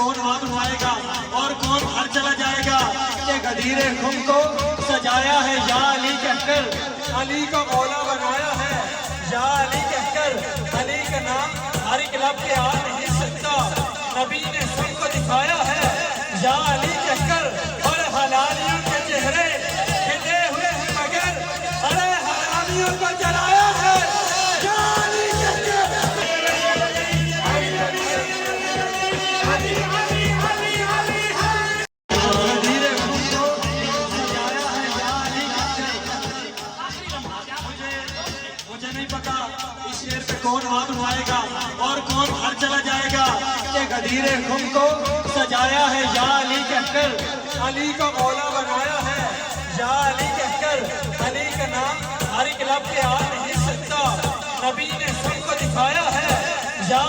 कौन हाथ उठाएगा और कौन घर चला जाएगा। ये गदीरे खुम को सजाया है या अली कहकर, अली को मौला बनाया है या अली कहकर। अली का नाम हर एक लब पे आ नहीं सकता, नबी ने सबको दिखाया है या अली कहकर। और हलालियों के चेहरे खिले हुए हैं मगर अरे हरामियों को जलाया है या अली कहकर। गदीरे खुम को सजाया है या अली कहकर। मुझे नहीं पता इस शेर पे कौन हाथ उठाएगा और कौन घर चला जाएगा। ये गदीरे खुम को सजाया है या अली कहकर, अली को मौला बनाया है या अली कहकर। अली का नाम हर एक लब पे आ नहीं सकता, नबी ने सबको दिखाया है या